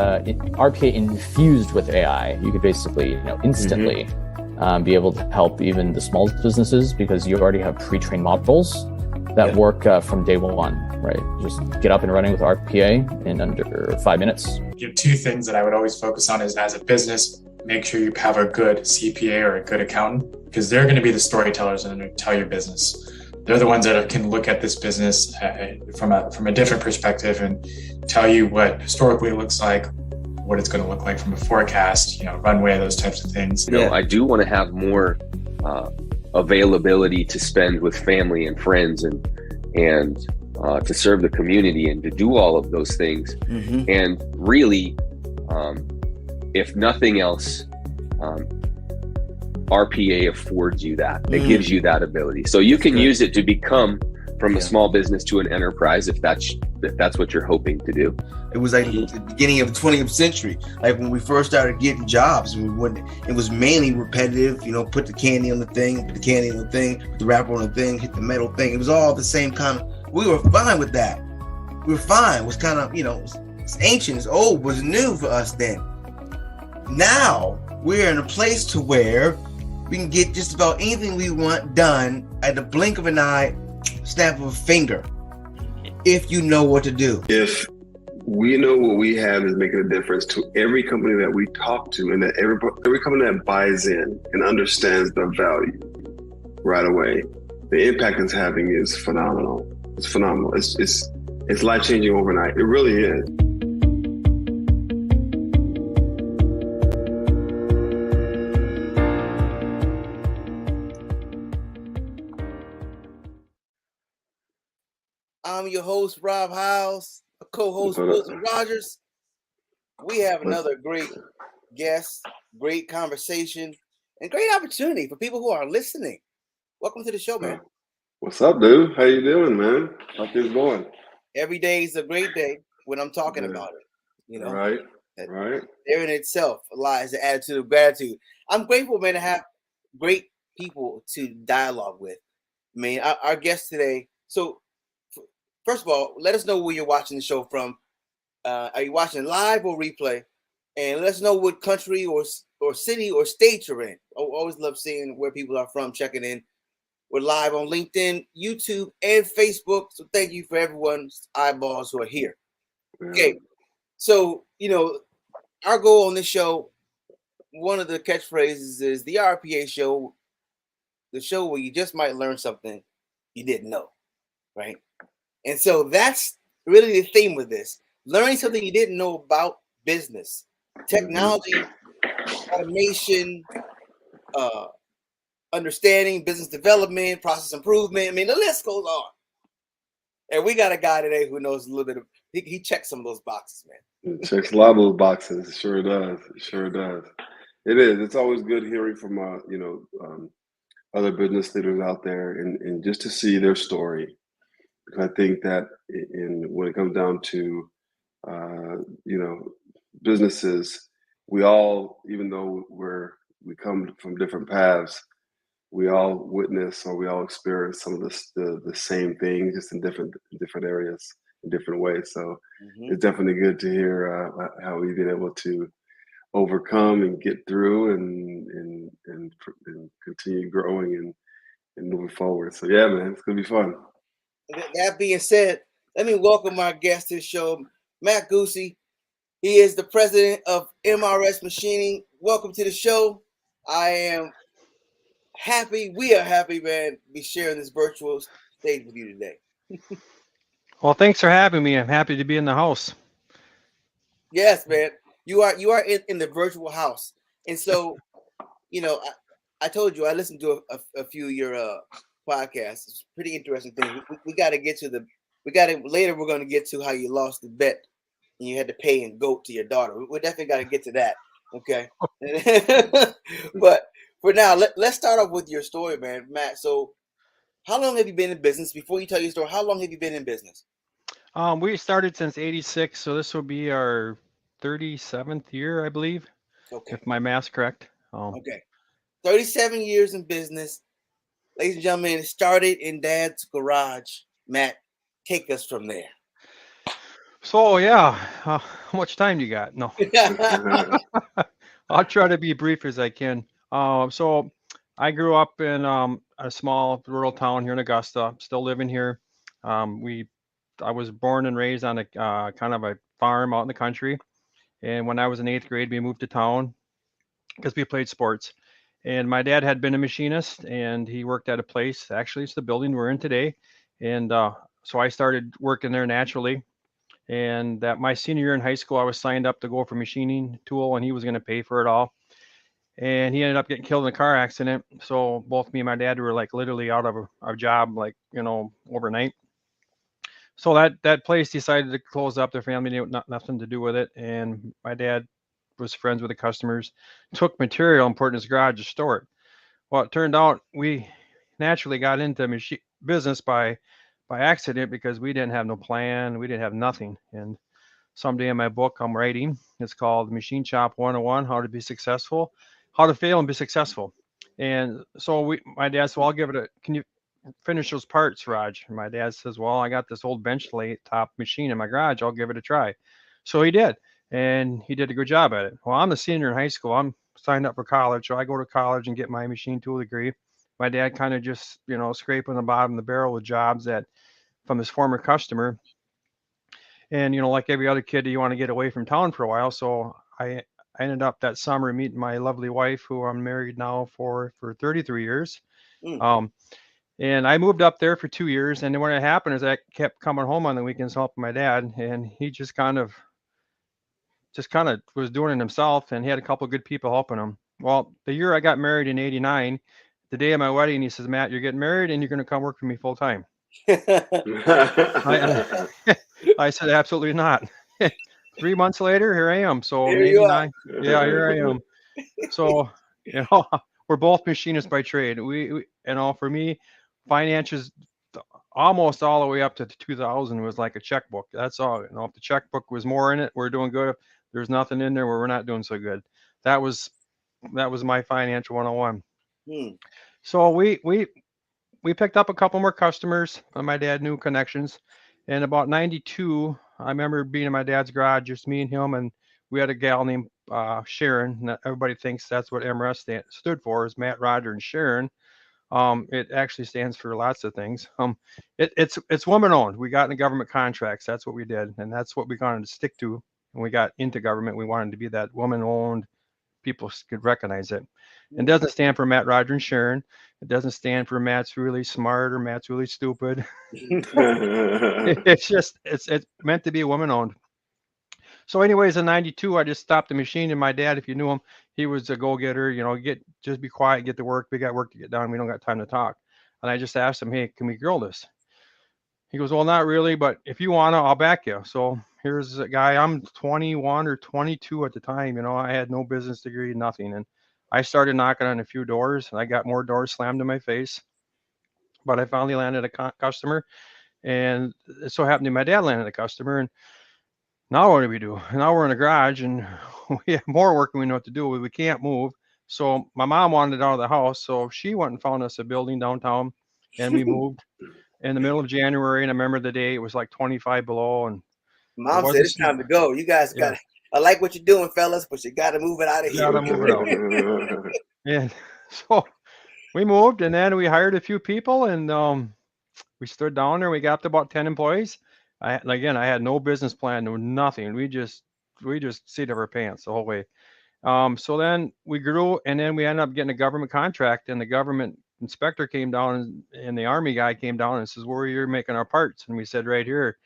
RPA infused with AI. You could basically, instantly be able to help even the smallest businesses, because you already have pre-trained models that work from day one, right? Just get up and running with RPA in under 5 minutes. You have two things that I would always focus on is, as a business, make sure you have a good CPA or a good accountant, because they're going to be the storytellers and tell your business. They're the ones that can look at this business from a different perspective and tell you what historically it looks like, what it's going to look like from a forecast, runway, those types of things. I do want to have more availability to spend with family and friends and to serve the community and to do all of those things. And really, if nothing else, RPA affords you that. It gives you that ability. So you can use it to become from a small business to an enterprise if that's what you're hoping to do. It was like the beginning of the 20th century. Like when we first started getting jobs, it was mainly repetitive, put the candy on the thing, put the wrapper on the thing, hit the metal thing. It was all the same kind of, we were fine with that. We were fine. It was kind of, it's ancient, it's old, it was new for us then. Now we're in a place to where we can get just about anything we want done at the blink of an eye, snap of a finger, if you know what to do. If we know what we have is making a difference to every company that we talk to, and that every company that buys in and understands the value right away, the impact it's having is phenomenal. It's phenomenal. It's life-changing overnight. It really is. I'm your host, Rob Howes, co-host Wilson Rogers. We have another great guest, great conversation, and great opportunity for people who are listening. Welcome to the show, man. What's up, dude? How you doing, man? How's things going? Every day is a great day when I'm talking about it. Right. There in itself lies the attitude of gratitude. I'm grateful, man, to have great people to dialogue with. I mean, our guest today. So, first of all, let us know where you're watching the show from. Are you watching live or replay? And let us know what country or city or state you're in. I always love seeing where people are from, checking in. We're live on LinkedIn, YouTube, and Facebook. So thank you for everyone's eyeballs who are here. Okay. So, our goal on this show, one of the catchphrases is the RPA Show, the show where you just might learn something you didn't know, right? And so that's really the theme of this. Learning something you didn't know about business, technology, automation, understanding, business development, process improvement. I mean, the list goes on. And we got a guy today who knows a little bit of, he checks some of those boxes, man. It checks a lot of those boxes. It sure does. It is. It's always good hearing from, other business leaders out there and just to see their story. Because I think that when it comes down to, businesses, we all, even though we come from different paths, we all witness or we all experience some of the same things, just in different areas, in different ways. So it's definitely good to hear how we've been able to overcome and get through and continue growing and moving forward. So yeah, man, it's gonna be fun. That being said, let me welcome our guest to the show, Matt Guse. He is the president of MRS Machining. Welcome to the show. I am happy. We are happy, man, to be sharing this virtual stage with you today. Well, thanks for having me. I'm happy to be in the house. Yes, man. You are in the virtual house. And so, I told you I listened to a few of your podcasts. It's a pretty interesting thing. We got to get to later we're going to get to how you lost the bet and you had to pay in goat to your daughter. We definitely got to get to that. Okay. But for now, let's start off with your story, man, Matt. So how long have you been in business? Before you tell your story, how long have you been in business? We started since '86, so this will be our 37th year, I believe. Okay. If my math's correct. Okay. 37 years in business. Ladies and gentlemen, it started in Dad's garage. Matt, take us from there. So yeah, how much time do you got? No, I'll try to be brief as I can. So I grew up in a small rural town here in Augusta. Still living here. I was born and raised on a kind of a farm out in the country. And when I was in 8th grade, we moved to town because we played sports. And my dad had been a machinist, and he worked at a place. Actually, it's the building we're in today. And so I started working there naturally. And that my senior year in high school, I was signed up to go for machining tool, and he was going to pay for it all. And he ended up getting killed in a car accident. So both me and my dad were like literally out of a job, like, overnight. So that place decided to close up. Their family knew nothing to do with it. And my dad was friends with the customers, took material and put it in his garage to store it. Well, it turned out we naturally got into business by accident because we didn't have no plan. We didn't have nothing. And someday in my book I'm writing, it's called Machine Shop 101, How to Be Successful, How to Fail and Be Successful. And so my dad said, well, I'll give it can you finish those parts, Raj? And my dad says, well, I got this old bench top machine in my garage. I'll give it a try. So he did. And he did a good job at it. Well, I'm a senior in high school. I'm signed up for college. So I go to college and get my machine tool degree. My dad kind of just, scraping the bottom of the barrel with jobs from his former customer. And, like every other kid, you want to get away from town for a while. So I ended up that summer meeting my lovely wife, who I'm married now for 33 years. And I moved up there for 2 years. And then what happened is I kept coming home on the weekends helping my dad. And he just kind of was doing it himself. And he had a couple of good people helping him. Well, the year I got married in 89, the day of my wedding, he says, Matt, you're getting married and you're going to come work for me full time. I said, absolutely not. 3 months later, here I am. So Here you are. yeah, here I am. So, we're both machinists by trade. We for me, finances almost all the way up to 2000 was like a checkbook. That's all. If the checkbook was more in it, we're doing good. If there's nothing in there where we're not doing so good. That was my financial 101. So we picked up a couple more customers. My dad knew connections. And about 92, I remember being in my dad's garage, just me and him, and we had a gal named Sharon. Everybody thinks that's what MRS stood for, is Matt, Roger, and Sharon. It actually stands for lots of things. It's woman-owned. We got into government contracts. That's what we did, and that's what we wanted to stick to. When we got into government, we wanted to be that woman-owned. People could recognize it. It doesn't stand for Matt, Roger, and Sharon. It doesn't stand for Matt's really smart or Matt's really stupid. It's meant to be woman-owned. So anyways, in 92, I just stopped the machine, and my dad, if you knew him, he was a go-getter, just be quiet, get to work. We got work to get done. We don't got time to talk. And I just asked him, hey, can we grill this? He goes, well, not really, but if you want to, I'll back you. So here's a guy, I'm 21 or 22 at the time. I had no business degree, nothing. And I started knocking on a few doors, and I got more doors slammed in my face. But I finally landed a customer, and it so happened to my dad landed a customer. And now what do we do? Now we're in a garage, and we have more work than we know what to do. We can't move. So my mom wanted out of the house, so she went and found us a building downtown, and we moved in the middle of January. And I remember the day, it was like 25 below. And Mom said it's time to go. You guys got I like what you're doing, fellas, but you got to move it out of here. Got to move it out. And so we moved, and then we hired a few people, and we stood down there. We got up to about 10 employees. I had no business plan, no nothing. We just seat of our pants the whole way. So then we grew, and then we ended up getting a government contract, and the government inspector came down, and the Army guy came down and says, where are you making our parts? And we said, right here.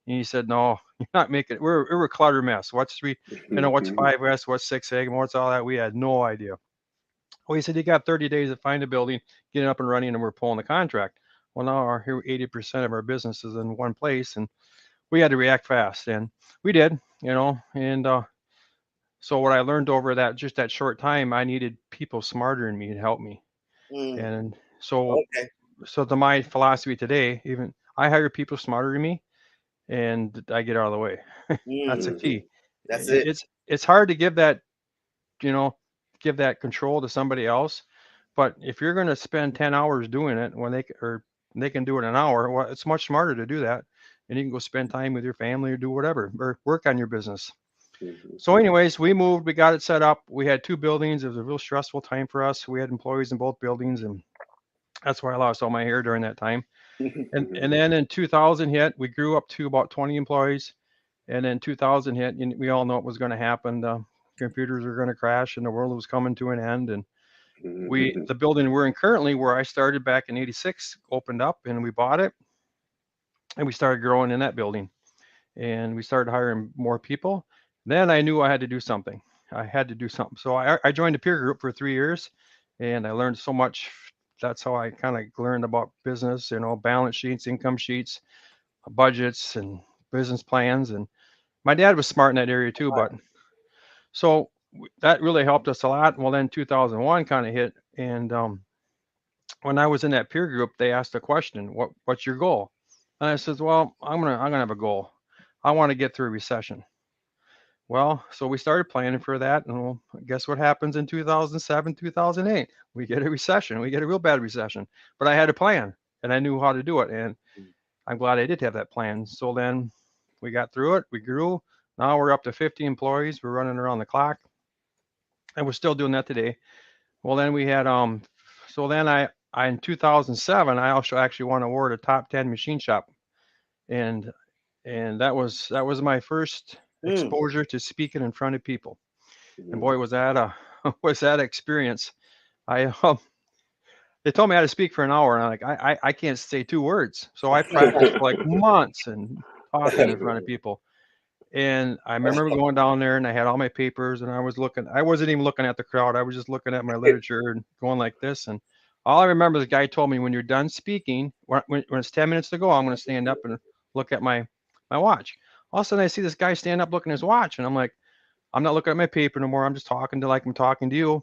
And he said, no, you're not making it. We're a clutter mess. What's 5S, what's 6 Sigma, what's all that? We had no idea. Well, he said, you got 30 days to find a building, get it up and running, and we're pulling the contract. Well, now here 80% of our business is in one place, and we had to react fast, and we did, and so what I learned over that short time, I needed people smarter than me to help me. And so to my philosophy today, even I hire people smarter than me, and I get out of the way. That's a key. That's it. It's hard to give that control to somebody else, but if you're going to spend 10 hours doing it when they can do it in an hour, well, it's much smarter to do that. and you can go spend time with your family or do whatever, or work on your business. Mhm. So anyways, we moved, we got it set up. We had 2 buildings. It was a real stressful time for us. We had employees in both buildings, and that's why I lost all my hair during that time. And then in 2000 hit, we grew up to about 20 employees. And then 2000 hit, and we all know what was going to happen. The computers were going to crash, and the world was coming to an end. And the building we're in currently, where I started back in '86, opened up, and we bought it, and we started growing in that building, and we started hiring more people. Then I knew I had to do something. I had to do something. So I joined a peer group for 3 years, and I learned so much. That's how I kind of learned about business, balance sheets, income sheets, budgets, and business plans. And my dad was smart in that area too, but so that really helped us a lot. Well, then 2001 kind of hit, and when I was in that peer group, they asked a question, "What's your goal?" And I said, "Well, I'm gonna have a goal. I want to get through a recession." Well, so we started planning for that, and well, guess what happens in 2007, 2008? We get a recession. We get a real bad recession. But I had a plan, and I knew how to do it, and I'm glad I did have that plan. So then we got through it. We grew. Now we're up to 50 employees. We're running around the clock, and we're still doing that today. Well, then we had so then I in 2007 I also actually won an award a top 10 machine shop, and that was my first exposure to speaking in front of people. And boy, was that a experience. I they told me how to speak for an hour, and I'm like, I can't say 2 words. So I practiced for like months and talking in front of people. And I remember going down there, and I had all my papers, and I wasn't even looking at the crowd. I was just looking at my literature and going like this. And all I remember, the guy told me, when you're done speaking, when it's 10 minutes to go, I'm going to stand up and look at my watch. All of a sudden I see this guy stand up looking at his watch, and I'm like, I'm not looking at my paper no more. I'm just talking to, like I'm talking to you.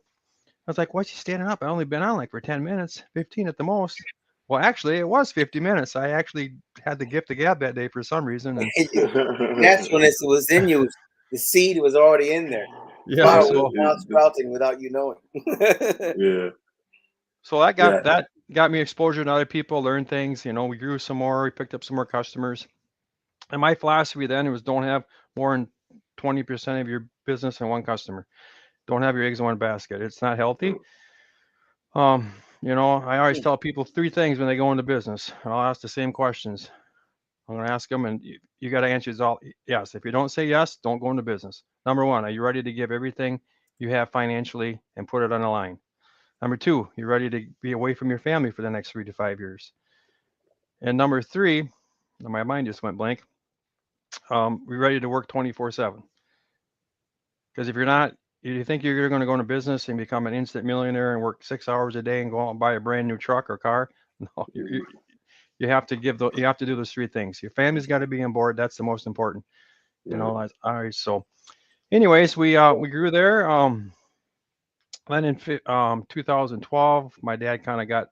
I was like, why's he standing up? I only been on like for 10 minutes, 15 at the most. Well, actually, it was 50 minutes. I actually had the gift of gab that day for some reason. And naturalness was in you. The seed was already in there. yeah, Flower so was now sprouting without you knowing. Yeah. so that got me exposure to other people, learn things. We grew some more. We picked up some more customers. And my philosophy then was, don't have more than 20% of your business in one customer. Don't have your eggs in one basket. It's not healthy. I always tell people 3 things when they go into business. I'll ask the same questions. I'm going to ask them, and you got to answer is all yes. If you don't say yes, don't go into business. Number 1, are you ready to give everything you have financially and put it on the line? Number 2, you're ready to be away from your family for the next 3 to 5 years. And number 3, my mind just went blank. We're ready to work 24/7. Because if you're not, you think you're going to go into business and become an instant millionaire and work 6 hours a day and go out and buy a brand new truck or car. No, you have to do those 3 things. Your family's got to be on board. That's the most important. All right. So anyways, we grew there. Then in 2012, my dad kind of got,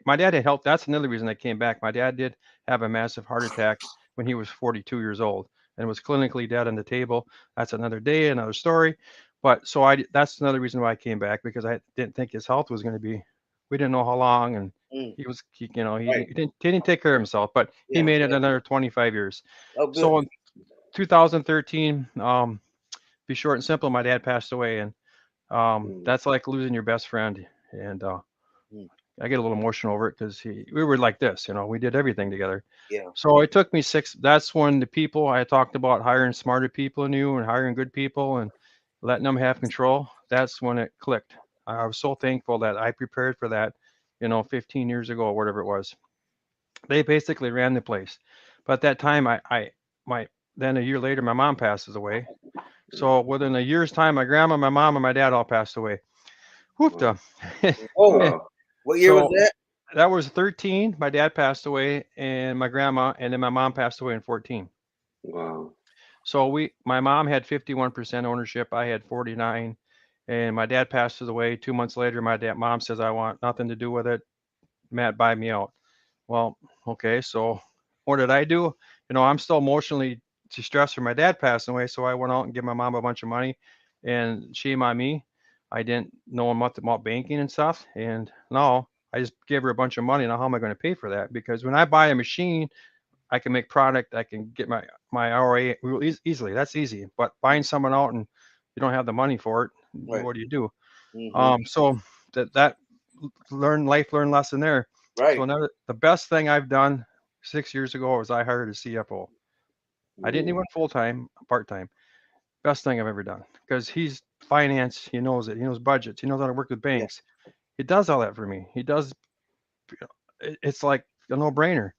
my dad had helped. That's another reason I came back. My dad did have a massive heart attack when he was 42 years old and was clinically dead on the table. That's another day, another story. But so that's another reason why I came back, because I didn't think his health was going to be, we didn't know how long, and he didn't take care of himself, but he made it another 25 years. So in 2013, be short and simple, my dad passed away, and that's like losing your best friend. And I get a little emotional over it, because we were like this, we did everything together. Yeah. So it took me 6. That's when the people I talked about, hiring smarter people than you and hiring good people and letting them have control, that's when it clicked. I was so thankful that I prepared for that, 15 years ago or whatever it was. They basically ran the place. But at that time, then a year later, my mom passes away. So within a year's time, my grandma, my mom, and my dad all passed away. Whoopta. Oh, what year was that? That was 13. My dad passed away, and my grandma, and then my mom passed away in 14. Wow. So my mom had 51% ownership. I had 49, and my dad passes away 2 months later. Mom says, I want nothing to do with it. Matt, buy me out. Well, okay. So what did I do? I'm still emotionally distressed for my dad passing away. So I went out and gave my mom a bunch of money, and shame on me. I didn't know much about banking and stuff. And now I just gave her a bunch of money. Now, how am I going to pay for that? Because when I buy a machine, I can make product. I can get my ROA real easily. That's easy. But buying someone out and you don't have the money for it, Right. what do you do? Mm-hmm. So that learn lesson there. Right. So the best thing I've done 6 years ago was I hired a CFO. I didn't even full time, part time. Best thing I've ever done because he's finance. He knows it. He knows budgets. He knows how to work with banks. He does all that for me. He does. It's like a no brainer.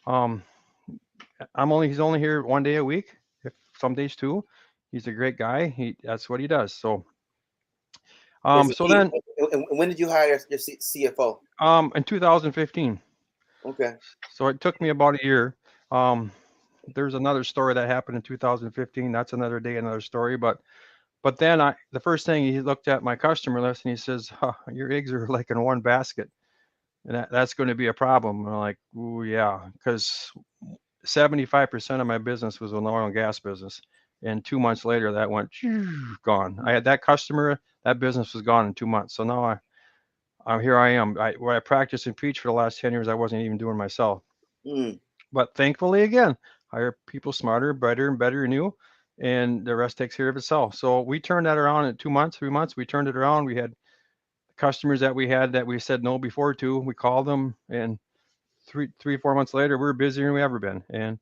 He's only here 1 day a week, if some days 2. He's a great guy. That's what he does. So, then, when did you hire your CFO? In 2015. Okay. So it took me about a year. There's another story that happened in 2015. That's another day, another story. But then the first thing, he looked at my customer list and he says, your eggs are like in one basket. And that's going to be a problem. And I'm like, ooh, yeah, because 75% of my business was an oil and gas business. And 2 months later, that went gone. I had that customer, that business was gone in 2 months. So now here I am. Where I practiced and preached for the last 10 years, I wasn't even doing myself. But thankfully, again, hire people smarter, brighter, and better than you, and the rest takes care of itself. So we turned that around in 2 months, 3 months. We turned it around. We had customers that we said no before to. We called them, and 4 months later, we're busier than we ever been. And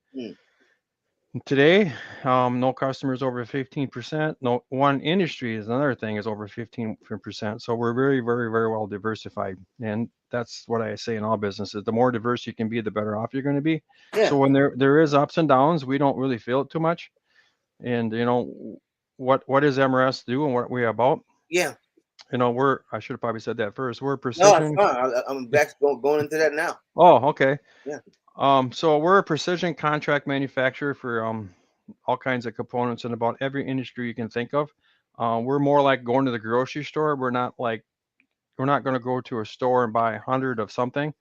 today, no customers over 15%. No one industry is another thing is over 15%. So we're very, very, very well diversified. And that's what I say in all businesses. The more diverse you can be, the better off you're going to be. Yeah. So when there is ups and downs, we don't really feel it too much. And what does MRS do and what are we about? Yeah. I should have probably said that first. We're precision. No, I'm back going into that now. Oh, okay. Yeah. So we're a precision contract manufacturer for all kinds of components in about every industry you can think of. We're more like going to the grocery store. We're not going to go to a store and buy 100 of something.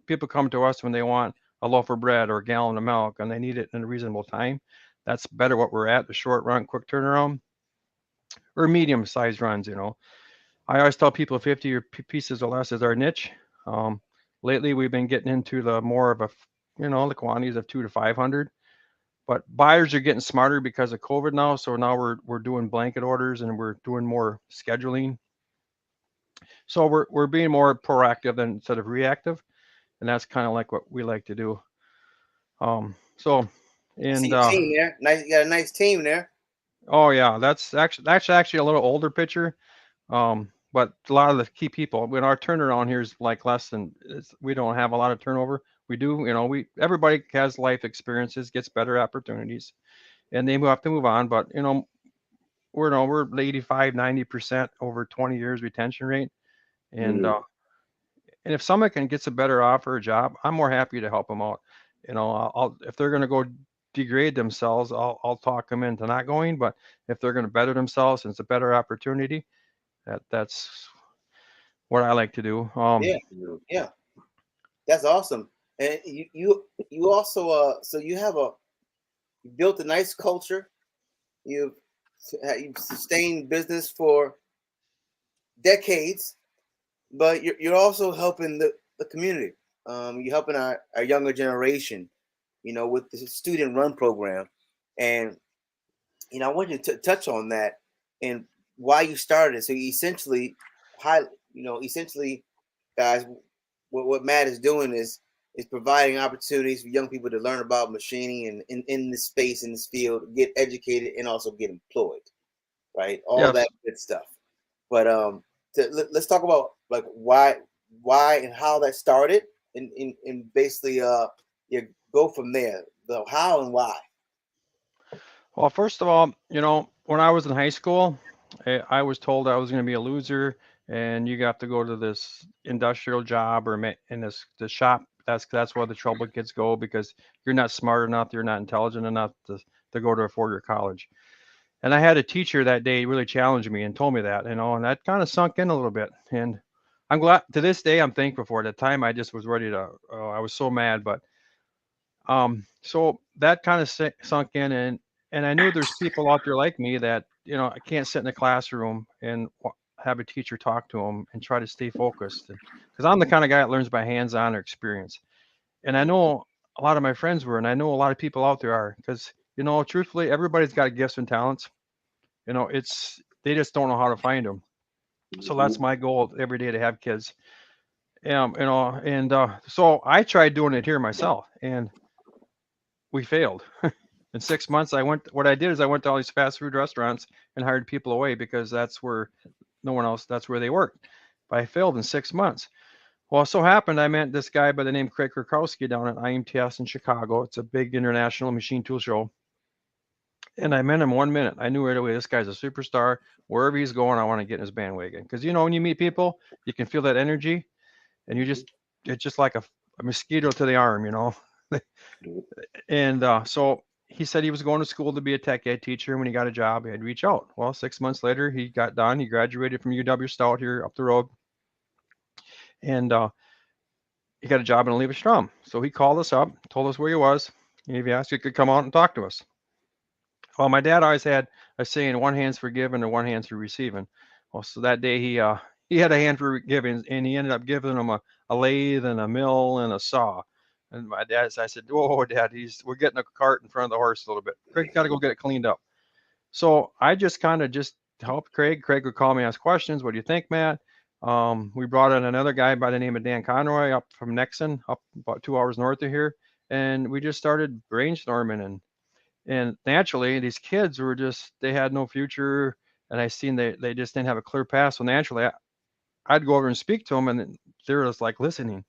People come to us when they want a loaf of bread or a gallon of milk and they need it in a reasonable time. That's better what we're at, the short run, quick turnaround, or medium sized runs. I always tell people 50 pieces or less is our niche. Lately, we've been getting into the more of the quantities of 200 to 500. But buyers are getting smarter because of COVID now. So now we're doing blanket orders and we're doing more scheduling. So we're being more proactive instead of reactive, and that's kind of like what we like to do. And see your team there. Nice, you got a nice team there. Oh yeah, that's actually a little older picture. But a lot of the key people, when our turnaround here is like we don't have a lot of turnover. We do, everybody has life experiences, gets better opportunities, and they have to move on. But we're 85, 90% over 20 years retention rate, and if someone can get a better offer, a job, I'm more happy to help them out. If they're going to go degrade themselves, I'll talk them into not going. But if they're going to better themselves and it's a better opportunity, that's what I like to do. Yeah, that's awesome. And you also so you built a nice culture. You've sustained business for decades, but you're also helping the community. You're helping our younger generation, with the student run program, and I want you to touch on that and why you started it. So essentially, guys, what Matt is doing is providing opportunities for young people to learn about machining and in this space, in this field, get educated and also get employed, right? All that good stuff. But let's talk about like why and how that started, and basically you go from there, the how and why. Well, first of all, when I was in high school, I was told I was going to be a loser and you got to go to this industrial job or in the shop. That's where the trouble kids go, because you're not smart enough, you're not intelligent enough to go to a 4-year college. And I had a teacher that day really challenged me and told me that, and that kind of sunk in a little bit. And I'm glad to this day, I'm thankful for it. At the time, I just was ready to, I was so mad, but so that kind of sunk in, and I knew there's people out there like me that, I can't sit in a classroom and have a teacher talk to them and try to stay focused, because I'm the kind of guy that learns by hands-on or experience. And I know a lot of my friends were, and I know a lot of people out there are, because, you know, truthfully, everybody's got gifts and talents. You know, they just don't know how to find them. So that's my goal every day, to have kids. You know, and so I tried doing it here myself, and we failed. In 6 months, what I did is I went to all these fast food restaurants and hired people away, because that's where no one else, that's where they worked. But I failed in 6 months. Well, it so happened I met this guy by the name Craig Krakowski down at IMTS in Chicago. It's a big international machine tool show. And I met him 1 minute. I knew right away, this guy's a superstar. Wherever he's going, I want to get in his bandwagon. Because, you know, when you meet people, you can feel that energy, and it's just like a mosquito to the arm, you know. And so he said he was going to school to be a tech ed teacher. When he got a job, he had to reach out. Well, 6 months later, he got done. He graduated from UW Stout here up the road. And he got a job in Leverstrom. So he called us up, told us where he was. And if he asked, he could come out and talk to us. Well, my dad always had a saying, one hand's for giving and one hand's for receiving. Well, so that day he had a hand for giving, and he ended up giving him a lathe and a mill and a saw. And my dad, I said, "Whoa, Dad, we're getting a cart in front of the horse a little bit. Craig's got to go get it cleaned up." So I just kind of just helped Craig. Craig would call me, ask questions. "What do you think, Matt?" We brought in another guy by the name of Dan Conroy up from Nexon, up about 2 hours north of here. And we just started brainstorming, and naturally these kids were they had no future. And I seen they just didn't have a clear path. So naturally I'd go over and speak to them, and they were just like listening.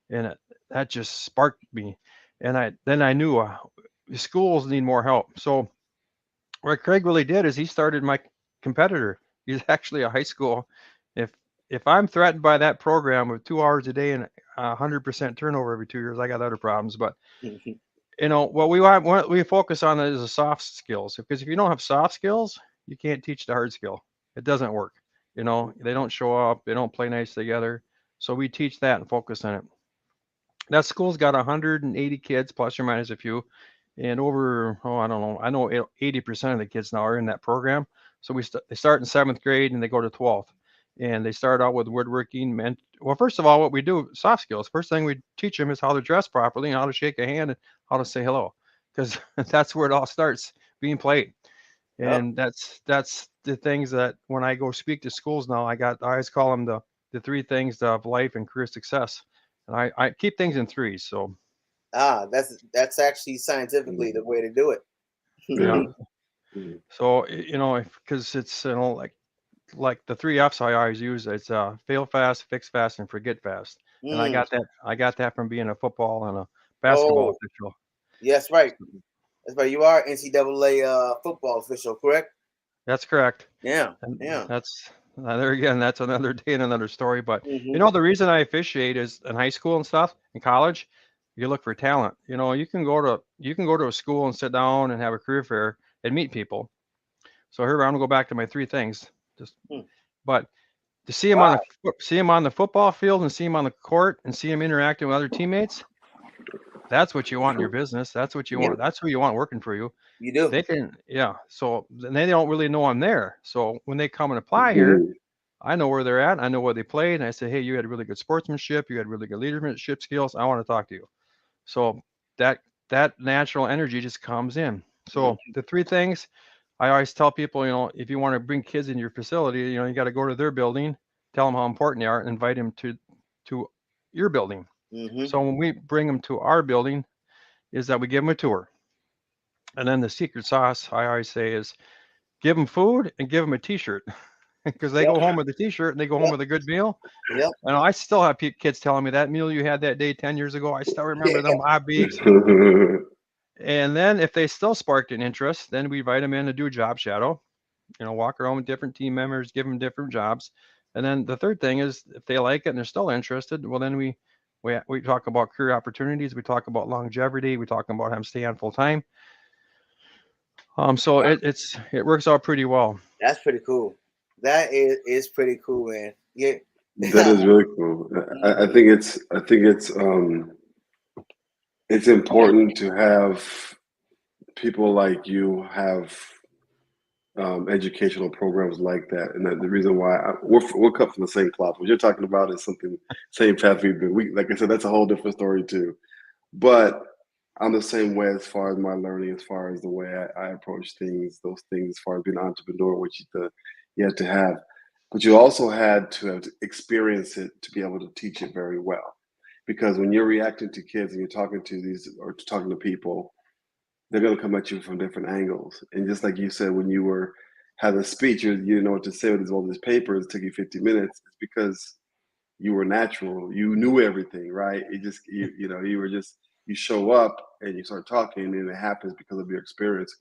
And that just sparked me. And then I knew schools need more help. So what Craig really did is he started my competitor. He's actually a high school. If I'm threatened by that program with 2 hours a day and 100% turnover every 2 years, I got other problems. But you know what we focus on is the soft skills, because if you don't have soft skills, you can't teach the hard skill. It doesn't work. You know, they don't show up, they don't play nice together. So we teach that and focus on it. That school's got 180 kids, plus or minus a few, and over, I don't know, I know 80% of the kids now are in that program. So they start in 7th grade and they go to 12th. And they start out with woodworking. Well, first of all, what we do, soft skills. First thing we teach them is how to dress properly and how to shake a hand and how to say hello, because that's where it all starts, being played. And that's the things that when I go speak to schools now, I always call them the 3 things of life and career success. And I keep things in 3s. So that's actually scientifically the way to do it. Yeah. So, you know, because it's, you know, like the 3 F's I always use, it's fail fast, fix fast, and forget fast. And I got that from being a football and a basketball official. Yes, right. That's right. You are NCAA football official, correct? That's correct. Yeah. That's there again. That's another day and another story. But you know, the reason I officiate is in high school and stuff, in college, you look for talent. You know, you can go to a school and sit down and have a career fair and meet people. So here I'm gonna go back to my 3 things. But to see him on the football field and see him on the court and see him interacting with other teammates, that's what you want in your business. That's what you want. That's who you want working for you. You do. They can, yeah. So they don't really know I'm there. So when they come and apply here, I know where they're at. I know where they played. And I say, hey, you had really good sportsmanship. You had really good leadership skills. I want to talk to you. So that natural energy just comes in. So the 3 things I always tell people, you know, if you want to bring kids in your facility, you know, you got to go to their building, tell them how important they are, and invite them to your building. So when we bring them to our building, is that we give them a tour. And then the secret sauce, I always say, is give them food and give them a T-shirt, because they go home with a T-shirt and they go home with a good meal. And I still have kids telling me that meal you had that day 10 years ago, I still remember them hot beaks. And then if they still sparked an interest, then we invite them in to do a job shadow, you know, walk around with different team members, give them different jobs. And then the third thing is, if they like it and they're still interested, well, then we talk about career opportunities. We talk about longevity. We talk about them staying full time. So it works out pretty well. That's pretty cool. That is pretty cool, man. Yeah. That is really cool. I think it's important to have people like you have educational programs like that, and the reason why we're cut from the same cloth. What you're talking about is something same path we've been. Like I said, that's a whole different story too. But I'm the same way as far as my learning, as far as the way I approach things, those things, as far as being an entrepreneur, which you had to have. But you also had to have to experience it to be able to teach it very well. Because when you're reacting to kids and you're talking to these or talking to people, they're going to come at you from different angles. And just like you said, when you were having a speech, you didn't know what to say with all these papers, it took you 50 minutes. It's because you were natural. You knew everything, right? It just, you show up and you start talking and it happens because of your experience.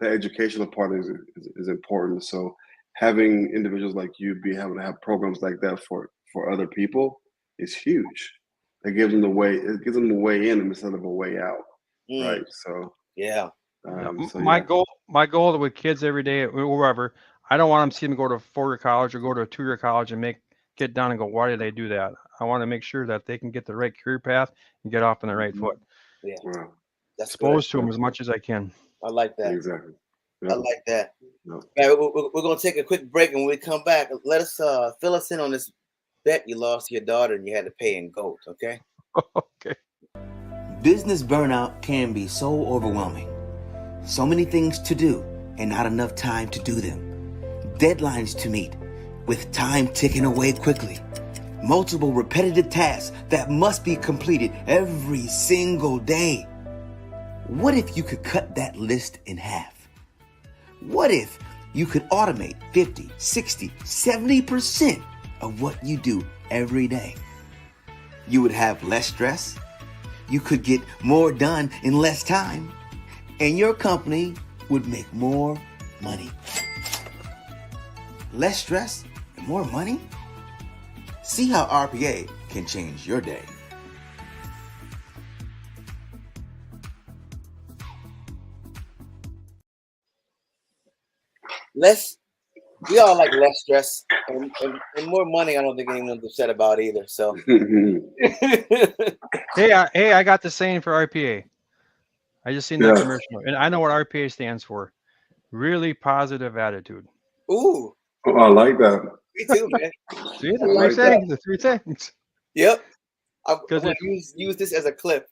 The educational part is important. So having individuals like you be able to have programs like that for other people is huge. It gives them a way in instead of a way out, right? So yeah. My goal with kids every day, wherever, I don't want them to see them go to a 4-year college or go to a 2-year college and get down and go, why did they do that? I want to make sure that they can get the right career path and get off on the right foot. Yeah. Wow. That's exposed to them as much as I can. I like that. Exactly. I like that. Yep. We're going to take a quick break, and when we come back, let us fill us in on this bet you lost to your daughter and you had to pay in gold, okay? Okay. Business burnout can be so overwhelming. So many things to do and not enough time to do them. Deadlines to meet with time ticking away quickly. Multiple repetitive tasks that must be completed every single day. What if you could cut that list in half? What if you could automate 50, 60, 70% of what you do every day? You would have less stress. You could get more done in less time. And your company would make more money. Less stress and more money? See how RPA can change your day. We all like less stress and more money. I don't think anyone's upset about either. So, hey, I got the saying for RPA. I just seen that commercial, and I know what RPA stands for. Really positive attitude. Ooh, oh, I like that. Me too, man. See, the three things. Yep. I'm gonna use this as a clip.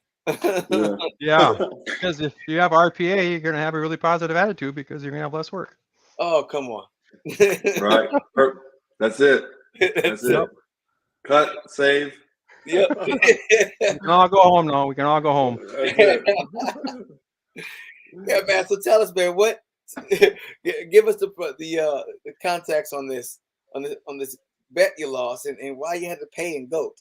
Yeah, because if you have RPA, you're gonna have a really positive attitude because you're gonna have less work. Oh, come on. Right. That's it. That's it. Yep. Cut, save. Yep. We can all go home now. We can all go home. Yeah, man. So tell us, man, what? Give us the context on this bet you lost and why you had to pay in gold.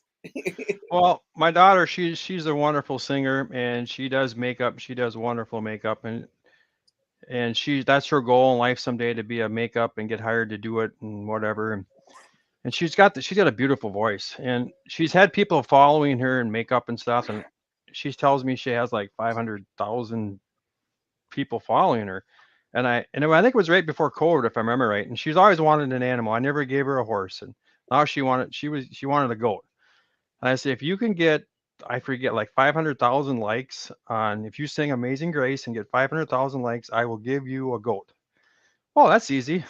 Well, my daughter, she's a wonderful singer and she does makeup. She does wonderful makeup and that's her goal in life someday, to be a makeup and get hired to do it and whatever. And she's got a beautiful voice, and she's had people following her in makeup and stuff. And she tells me she has like 500,000 people following her. And I think it was right before COVID, if I remember right. And she's always wanted an animal. I never gave her a horse, and now she wanted a goat. And I said, if you can get, I forget, like 500,000 likes on, if you sing Amazing Grace and get 500,000 likes, I will give you a goat. Well, that's easy.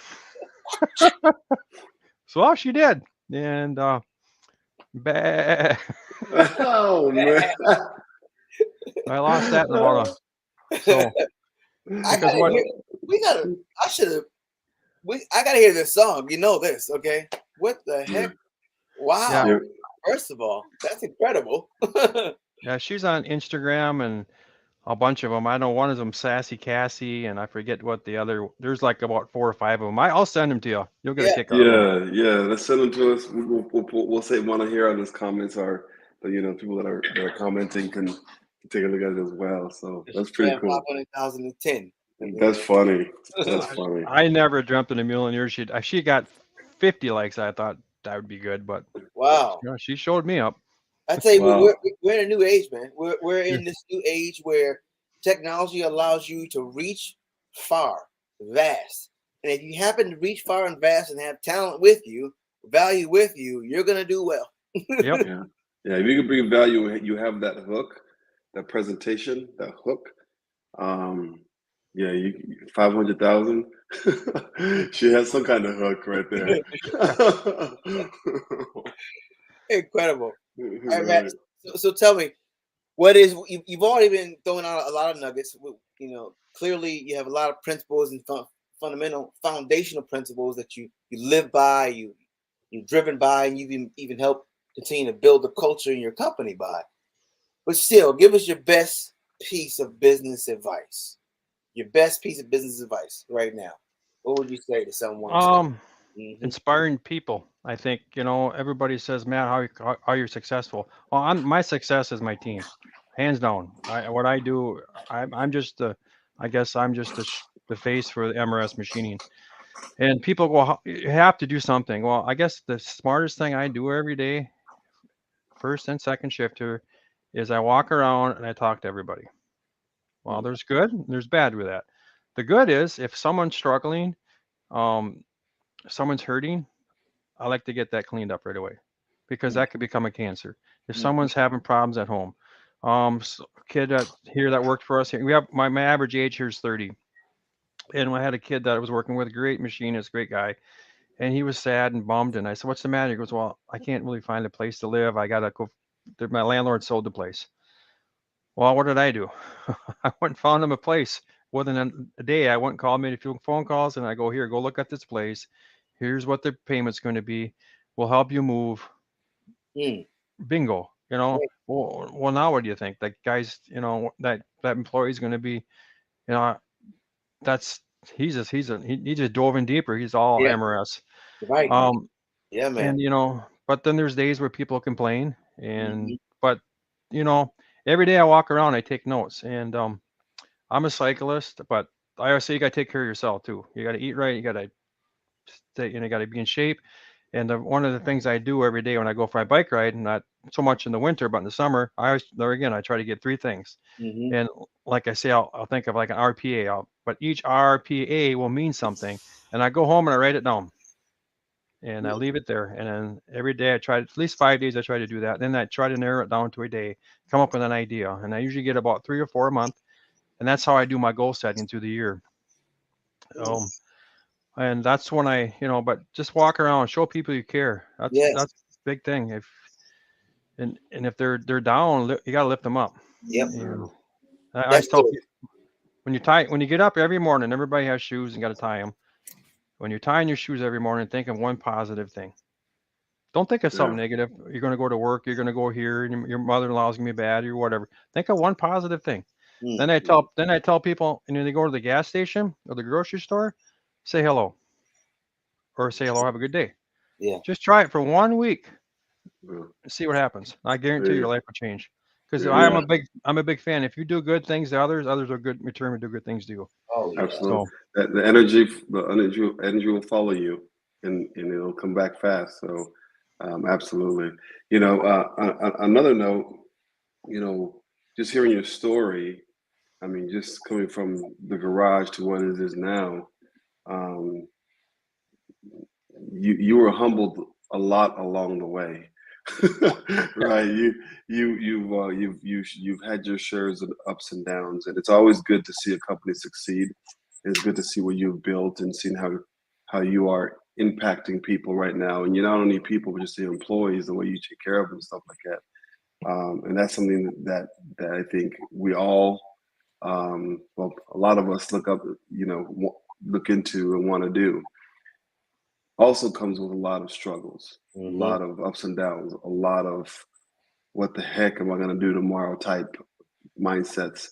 So she did. And oh man, I lost that in about I gotta hear this song. You know this, okay? What the heck? Wow. Yeah. First of all, that's incredible. Yeah, she's on Instagram and a bunch of them. I know one of them, Sassy Cassie, and I forget what the other. There's like about 4 or 5 of them. I'll send them to you. You'll get a kick out of them. Yeah. Let's send them to us. We'll say one on here on this comments are, people that are commenting can take a look at it as well. So that's pretty cool. 500,010. That's funny. That's funny. I never dreamt in a million years she got 50 likes. I thought that would be good, but wow, she showed me up. I tell you, we're in a new age, man. We're in this new age where technology allows you to reach far, vast, and if you happen to reach far and vast and have talent with you, value with you, you're gonna do well. Yep. Yeah. If you can bring value, you have that hook, that presentation, that hook. You 500,000. She has some kind of hook right there. Incredible. All right, Matt. So tell me, what is you've already been throwing out a lot of nuggets. You know, clearly you have a lot of principles and fundamental foundational principles that you live by, you're driven by, and you've even helped continue to build the culture in your company by. But still, give us your best piece of business advice. Your best piece of business advice right now. What would you say to someone? Inspiring people. I think, you know, everybody says, Matt, how you're successful. Well, my success is my team, hands down. What I do, I'm just I guess I'm just the face for the MRS machining. And people go, you have to do something. Well, I guess the smartest thing I do every day, first and second shifter, is I walk around and I talk to everybody. Well, there's good, and there's bad with that. The good is if someone's struggling, someone's hurting, I like to get that cleaned up right away, because that could become a cancer. If someone's having problems at home, kid here that worked for us here, we have my average age here is 30, and I had a kid that I was working with, great machinist, great guy, and he was sad and bummed. And I said, "What's the matter?" He goes, "Well, I can't really find a place to live. I gotta go. My landlord sold the place." Well, what did I do? I went and found him a place. Within a day, I went and called, made a few phone calls, and I go, "Here, go look at this place. Here's what the payment's going to be. We'll help you move." Bingo. You know. Well, now what do you think? That guy's, you know, that employee's going to be, you know, he just dove in deeper. He's all MRS. Right. Yeah, man. And you know, but then there's days where people complain, and but you know, every day I walk around, I take notes, and I'm a cyclist, but I always say you got to take care of yourself too. You got to eat right. You got to stay, you know, got to be in shape. And one of the things I do every day when I go for my bike ride, not so much in the winter, but in the summer, I try to get 3 things. And like I say, I'll think of like an RPA, but each RPA will mean something. And I go home and I write it down. And I leave it there. And then every day I try, at least 5 days, I try to do that. Then I try to narrow it down to a day, come up with an idea. And I usually get about 3 or 4 a month. And that's how I do my goal setting through the year. And that's when I, you know, but just walk around, show people you care. That's a big thing. And if they're down, you got to lift them up. Yep. I tell people, when you get up every morning, everybody has shoes and got to tie them. When you're tying your shoes every morning, think of one positive thing. Don't think of something negative. You're going to go to work. You're going to go here. And your mother-in-law's going to be bad or whatever. Think of one positive thing. Then I tell people, and when they go to the gas station or the grocery store, say hello. Or say hello, have a good day. Yeah. Just try it for 1 week and see what happens. I guarantee your life will change. Because I'm a big fan. If you do good things to others are good in return to do good things to you. Oh, yeah. Absolutely. So, the energy will follow you, and it'll come back fast. So, absolutely. You know, another note. You know, just hearing your story. I mean, just coming from the garage to what it is now. You were humbled a lot along the way. Right, you've had your shares of ups and downs, and it's always good to see a company succeed. It's good to see what you've built and seeing how you are impacting people right now, and you not only people but just the employees, the way you take care of them, and stuff like that. And that's something that I think we all, well, a lot of us look into and want to do. Also comes with a lot of struggles, a lot of ups and downs, a lot of what the heck am I going to do tomorrow type mindsets.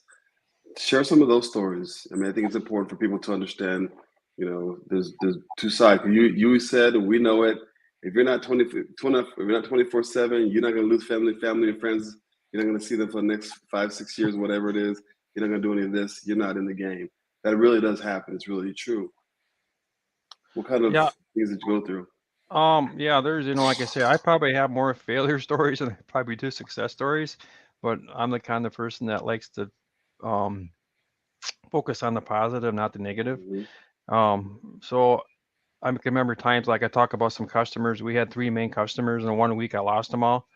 Share some of those stories. I mean, I think it's important for people to understand, you know, there's 2 sides. You said, and we know it, if you're not 24/7, you're not going to lose family and friends. You're not going to see them for the next 5-6 years, whatever it is. You're not going to do any of this. You're not in the game. That really does happen. It's really true. What kind of things did you go through? There's, you know, like I say, I probably have more failure stories than I probably do success stories, but I'm the kind of person that likes to focus on the positive, not the negative. So I can remember times like I talk about some customers. We had 3 main customers, and in 1 week I lost them all.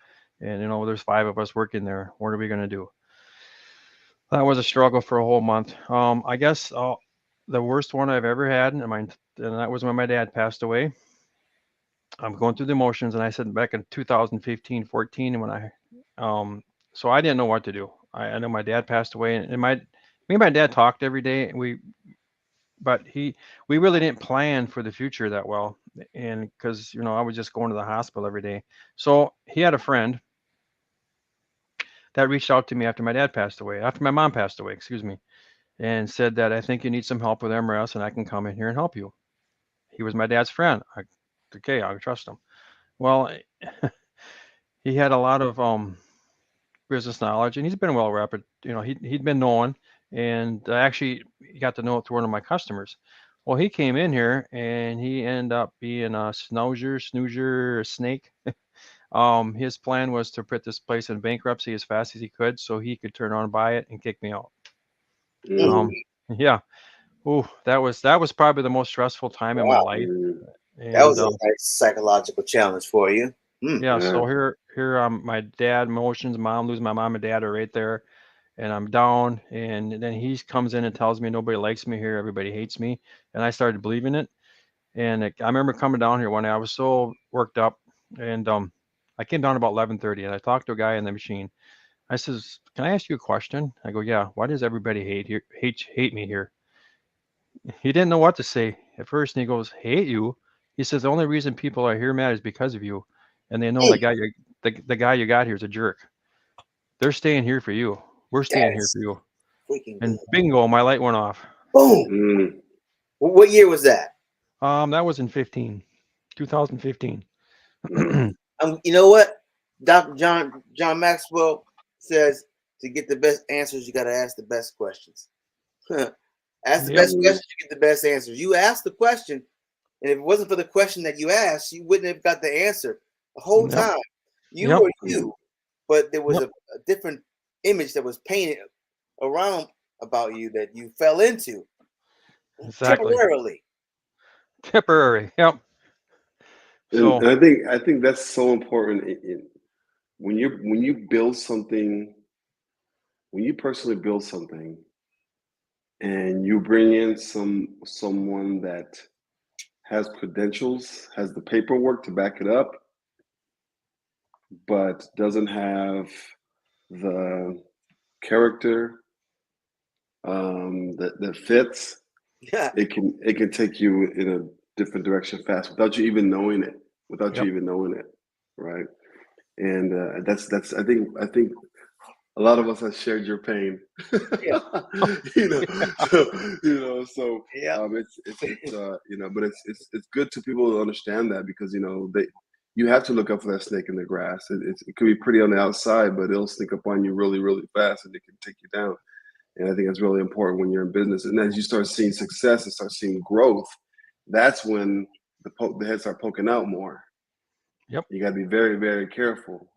And you know, there's 5 of us working there. What are we going to do? That was a struggle for a whole month. I guess the worst one I've ever had, and that was when my dad passed away. I'm going through the emotions, and I said back in 2015, 14, when I So I didn't know what to do. I know my dad passed away, and me and my dad talked every day. But we really didn't plan for the future that well, and because I was just going to the hospital every day. So he had a friend that reached out to me after my mom passed away, excuse me, and said that I think you need some help with MRS, and I can come in here and help you. He was my dad's friend. Okay, I trust him. Well, he had a lot of business knowledge, and he's been well repped. He'd been known, and actually he got to know it through one of my customers. Well, he came in here and he ended up being a snoozer, a snake. His plan was to put this place in bankruptcy as fast as he could, so he could turn on, buy it, and kick me out. Yeah. Ooh, that was probably the most stressful time in my life. And, that was a nice psychological challenge for you. Yeah. So here, my dad, emotions, losing my mom and dad are right there, and I'm down. And then he comes in and tells me nobody likes me here, everybody hates me, and I started believing it. And I remember coming down here one day, I was so worked up, and I came down about 11:30, and I talked to a guy in the machine. I says, "Can I ask you a question?" I go, "Yeah. Why does everybody hate me here?" He didn't know what to say at first, and he goes, "Hate you?" He says, "The only reason people are here mad is because of you, and they know the guy you got here is a jerk. They're staying here for you. We're staying here for you." And bingo, my light went off. Boom. What year was that? That was in 2015. You know what? Dr. John Maxwell says to get the best answers, you got to ask the best questions. Ask the best questions, you get the best answers. You ask the question, and if it wasn't for the question that you asked, you wouldn't have got the answer the whole time. You were you, but there was a different image that was painted around about you that you fell into temporarily. Yep. So and I think that's so important when you build something, when you personally build something, and you bring in someone that has credentials, has the paperwork to back it up, but doesn't have the character that fits. Yeah, it can take you in a different direction fast without you even knowing it. Right? And that's I think a lot of us have shared your pain. Yeah. So but it's good to people to understand that, because you have to look up for that snake in the grass. It could be pretty on the outside, but it'll sneak up on you really, really fast, and it can take you down. And I think that's really important when you're in business. And as you start seeing success and start seeing growth, that's when the heads start poking out more. Yep. You got to be very, very careful,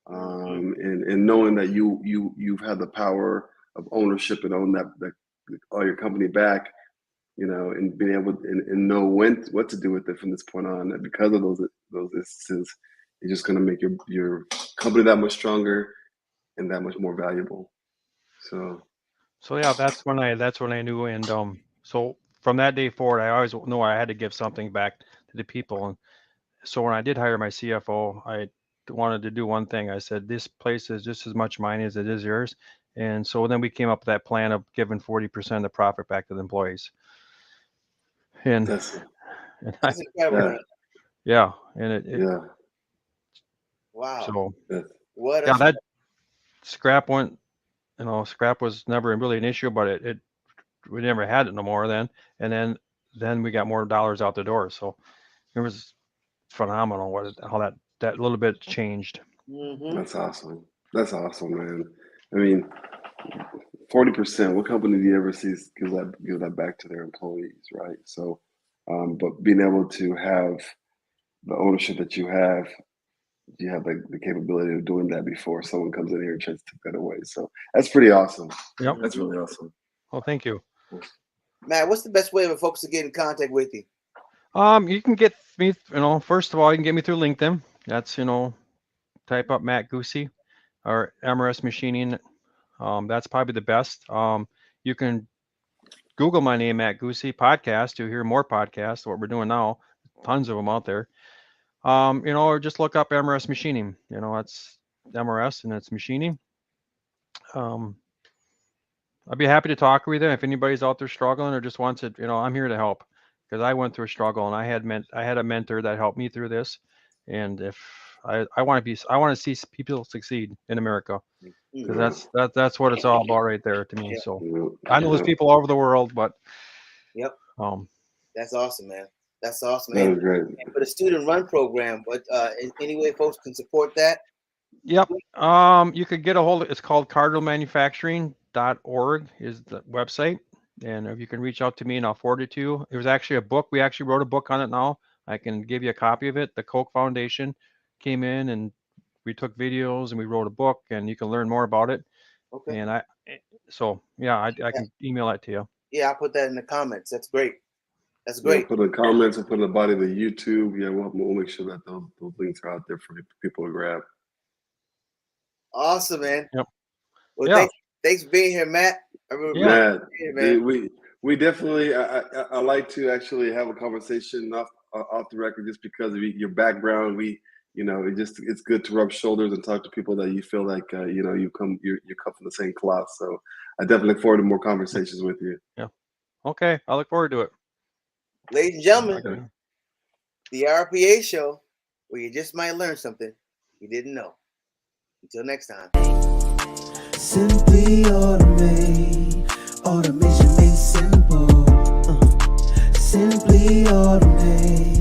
and knowing that you've had the power of ownership and own that all your company back, and being able and know what to do with it from this point on. And because of those instances, it's just going to make your company that much stronger and that much more valuable. So yeah, that's when I knew. And so from that day forward, I always knew I had to give something back to the people. And so when I did hire my CFO, I wanted to do one thing. I said, this place is just as much mine as it is yours. And so then we came up with that plan of giving 40% of the profit back to the employees. And that's incredible. Yeah. And wow. So that scrap went, scrap was never really an issue, but we never had it no more then. And then we got more dollars out the door. So it was phenomenal how that little bit changed. That's awesome. That's awesome, man. I mean, 40%. What company do you ever see give that back to their employees, right? So, but being able to have the ownership that you have the capability of doing that before someone comes in here and tries to take that away. So that's pretty awesome. Yep. That's really awesome. Well, thank you. Matt, what's the best way for folks to get in contact with you? You can get me, first of all, you can get me through LinkedIn. That's, type up Matt Guse or MRS Machining. That's probably the best. You can Google my name, Matt Guse podcast, to hear more podcasts, what we're doing now. Tons of them out there. Or just look up MRS Machining. MRS, and it's machining. I'd be happy to talk with you if anybody's out there struggling or just wants it. I'm here to help, because I went through a struggle and I had a mentor that helped me through this. And if I want to see people succeed in America, because that's what it's all about right there to me. So I know there's people all over the world, but that's awesome, man. That's awesome. That was great. And for the student run program, but any way folks can support that? Yep. You could get a hold of it's called cardinalmanufacturing.org is the website. And if you can reach out to me and I'll forward it to you. It was actually a book. We actually wrote a book on it now. I can give you a copy of it. The Koch Foundation came in and we took videos and we wrote a book, and you can learn more about it. Okay. And I can email that to you. Yeah, I'll put that in the comments. That's great. That's great. Yeah, put in the comments and put in the body of the YouTube. Yeah, we'll make sure that those links are out there for people to grab. Awesome, man. Yep. Well, thanks for being here, Matt. Matt, we definitely. I like to actually have a conversation off the record, just because of your background. It's good to rub shoulders and talk to people that you feel like you come from the same cloth. So I definitely look forward to more conversations with you. Yeah. Okay, I look forward to it. Ladies and gentlemen, the RPA Show, where you just might learn something you didn't know. Until next time. Simply automate. Automation made simple. Simply automate.